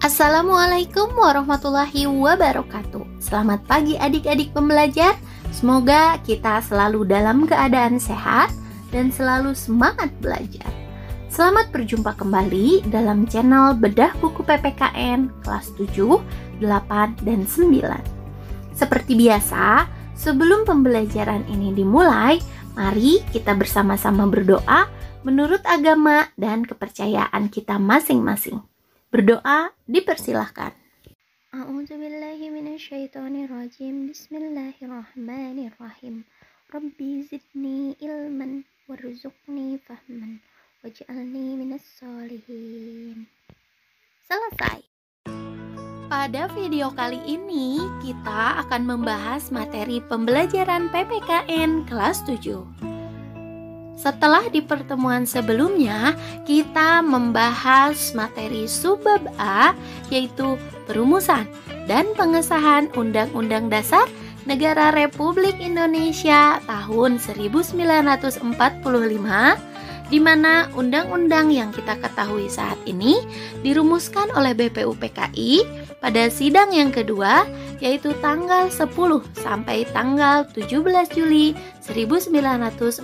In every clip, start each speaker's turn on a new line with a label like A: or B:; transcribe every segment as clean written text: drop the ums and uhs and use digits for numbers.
A: Assalamualaikum warahmatullahi wabarakatuh. Selamat pagi adik-adik pembelajar. Semoga kita selalu dalam keadaan sehat dan selalu semangat belajar. Selamat berjumpa kembali dalam channel Bedah Buku PPKN kelas 7, 8, dan 9. Seperti biasa, sebelum pembelajaran ini dimulai, mari kita bersama-sama berdoa menurut agama dan kepercayaan kita masing-masing. Berdoa dipersilahkan. A'udzubillahi minasyaitonirrajim. Bismillahirrahmanirrahim. Rabbi zidni ilman warzuqni fahman waj'alni minas sholihin. Selesai. Pada video kali ini kita akan membahas materi pembelajaran PPKN kelas 7. Setelah di pertemuan sebelumnya, kita membahas materi subbab A, yaitu perumusan dan pengesahan Undang-Undang Dasar Negara Republik Indonesia tahun 1945, di mana undang-undang yang kita ketahui saat ini dirumuskan oleh BPUPKI pada sidang yang kedua, yaitu tanggal 10 sampai tanggal 17 Juli 1945.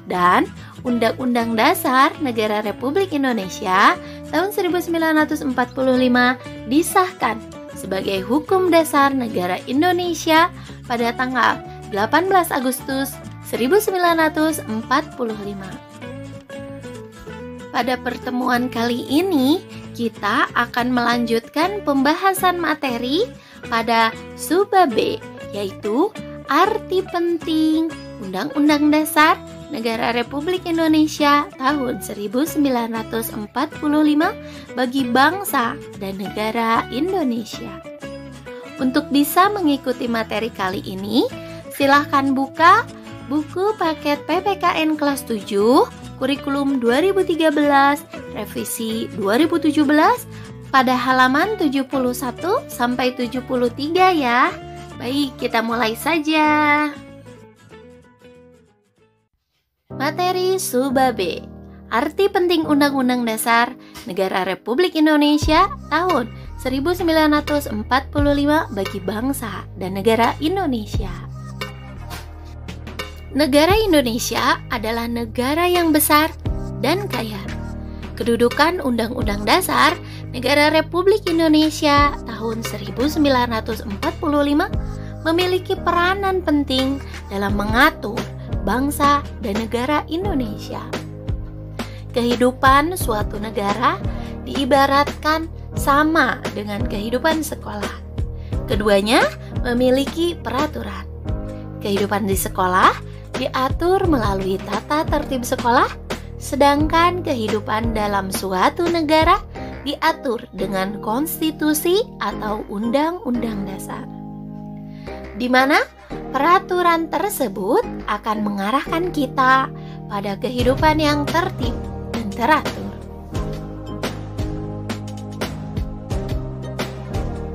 A: Dan Undang-Undang Dasar Negara Republik Indonesia tahun 1945 disahkan sebagai hukum dasar negara Indonesia pada tanggal 18 Agustus 1945. Pada pertemuan kali ini, kita akan melanjutkan pembahasan materi pada subbab B, yaitu arti penting Undang-Undang Dasar Negara Republik Indonesia tahun 1945 bagi bangsa dan negara Indonesia. Untuk bisa mengikuti materi kali ini, silahkan buka buku paket PPKN kelas 7 kurikulum 2013 revisi 2017 pada halaman 71 sampai 73 ya. Baik, kita mulai saja. Materi subbab B. Arti penting Undang-Undang Dasar Negara Republik Indonesia tahun 1945 bagi bangsa dan negara Indonesia. Negara Indonesia adalah negara yang besar dan kaya. Kedudukan Undang-Undang Dasar Negara Republik Indonesia tahun 1945 memiliki peranan penting dalam mengatur bangsa dan negara Indonesia. Kehidupan suatu negara diibaratkan sama dengan kehidupan sekolah. Keduanya memiliki peraturan. Kehidupan di sekolah diatur melalui tata tertib sekolah, sedangkan kehidupan dalam suatu negara diatur dengan konstitusi atau undang-undang dasar, di mana peraturan tersebut akan mengarahkan kita pada kehidupan yang tertib dan teratur.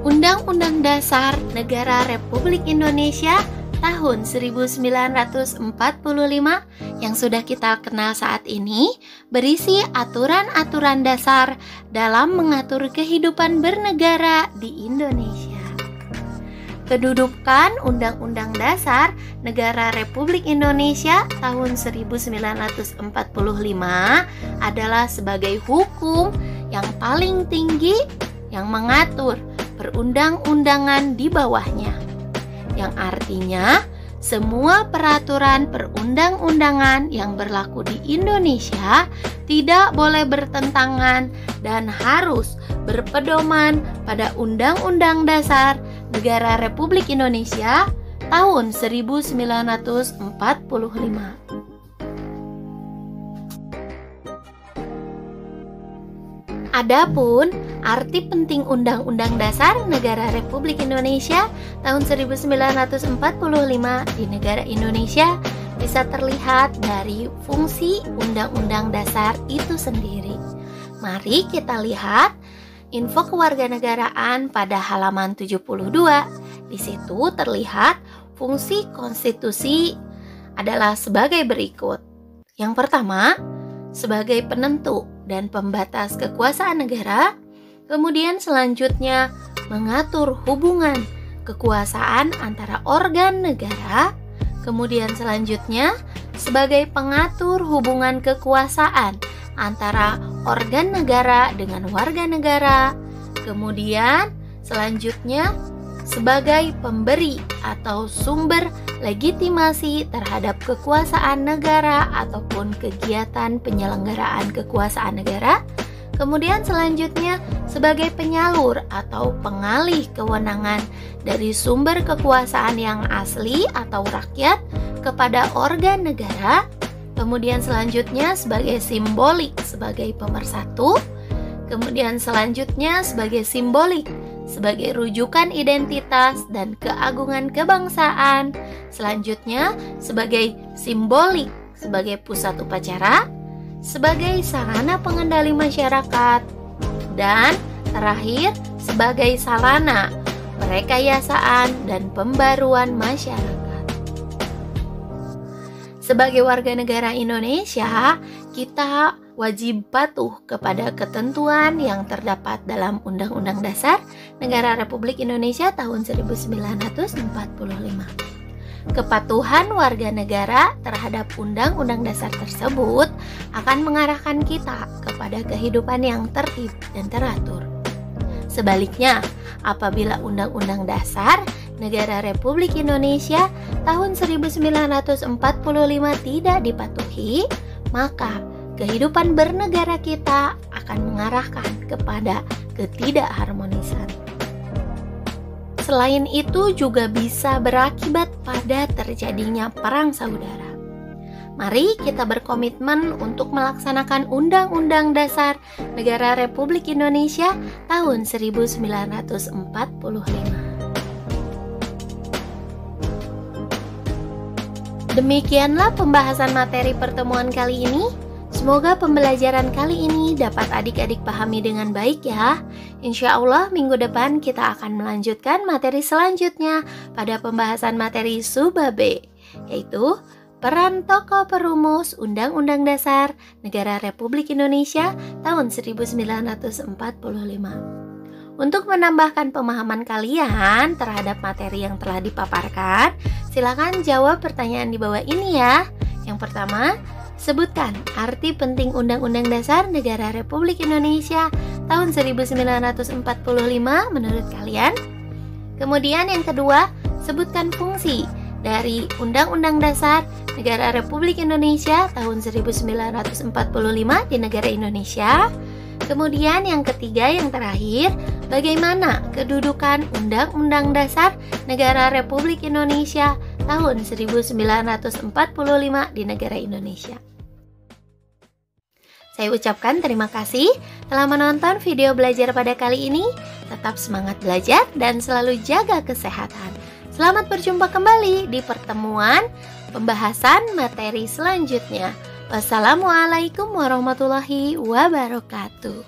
A: Undang-Undang Dasar Negara Republik Indonesia tahun 1945 yang sudah kita kenal saat ini berisi aturan-aturan dasar dalam mengatur kehidupan bernegara di Indonesia. Kedudukan Undang-Undang Dasar Negara Republik Indonesia tahun 1945 adalah sebagai hukum yang paling tinggi yang mengatur perundang-undangan di bawahnya, yang artinya semua peraturan perundang-undangan yang berlaku di Indonesia tidak boleh bertentangan dan harus berpedoman pada Undang-Undang Dasar Negara Republik Indonesia tahun 1945. Adapun arti penting Undang-Undang Dasar Negara Republik Indonesia tahun 1945 di negara Indonesia bisa terlihat dari fungsi Undang-Undang Dasar itu sendiri. Mari kita lihat info kewarganegaraan pada halaman 72. Di situ terlihat fungsi konstitusi adalah sebagai berikut. Yang pertama, sebagai penentu dan pembatas kekuasaan negara. Kemudian selanjutnya mengatur hubungan kekuasaan antara organ negara. Kemudian selanjutnya sebagai pengatur hubungan kekuasaan antara organ negara dengan warga negara. Kemudian selanjutnya sebagai pemberi atau sumber legitimasi terhadap kekuasaan negara ataupun kegiatan penyelenggaraan kekuasaan negara. Kemudian selanjutnya sebagai penyalur atau pengalih kewenangan dari sumber kekuasaan yang asli atau rakyat kepada organ negara. Kemudian selanjutnya sebagai simbolik sebagai pemersatu. Kemudian selanjutnya sebagai simbolik sebagai rujukan identitas dan keagungan kebangsaan. Selanjutnya sebagai simbolik sebagai pusat upacara, sebagai sarana pengendali masyarakat, dan terakhir sebagai sarana perekayasaan dan pembaruan masyarakat. Sebagai warga negara Indonesia, kita wajib patuh kepada ketentuan yang terdapat dalam Undang-Undang Dasar Negara Republik Indonesia tahun 1945. Kepatuhan warga negara terhadap Undang-Undang Dasar tersebut akan mengarahkan kita kepada kehidupan yang tertib dan teratur. Sebaliknya, apabila Undang-Undang Dasar Negara Republik Indonesia tahun 1945 tidak dipatuhi, maka kehidupan bernegara kita akan mengarahkan kepada ketidakharmonisan. Selain itu juga bisa berakibat pada terjadinya perang saudara. Mari kita berkomitmen untuk melaksanakan Undang-Undang Dasar Negara Republik Indonesia tahun 1945. Demikianlah pembahasan materi pertemuan kali ini. Semoga pembelajaran kali ini dapat adik-adik pahami dengan baik ya. Insya Allah minggu depan kita akan melanjutkan materi selanjutnya pada pembahasan materi Suba B, yaitu peran tokoh perumus Undang-Undang Dasar Negara Republik Indonesia tahun 1945. Untuk menambahkan pemahaman kalian terhadap materi yang telah dipaparkan, silakan jawab pertanyaan di bawah ini ya. Yang pertama, sebutkan arti penting Undang-Undang Dasar Negara Republik Indonesia tahun 1945 menurut kalian. Kemudian yang kedua, sebutkan fungsi dari Undang-Undang Dasar Negara Republik Indonesia tahun 1945 di negara Indonesia. Kemudian yang ketiga, yang terakhir, bagaimana kedudukan Undang-Undang Dasar Negara Republik Indonesia tahun 1945 di negara Indonesia. Saya ucapkan terima kasih telah menonton video belajar pada kali ini. Tetap semangat belajar dan selalu jaga kesehatan. Selamat berjumpa kembali di pertemuan pembahasan materi selanjutnya. Wassalamualaikum warahmatullahi wabarakatuh.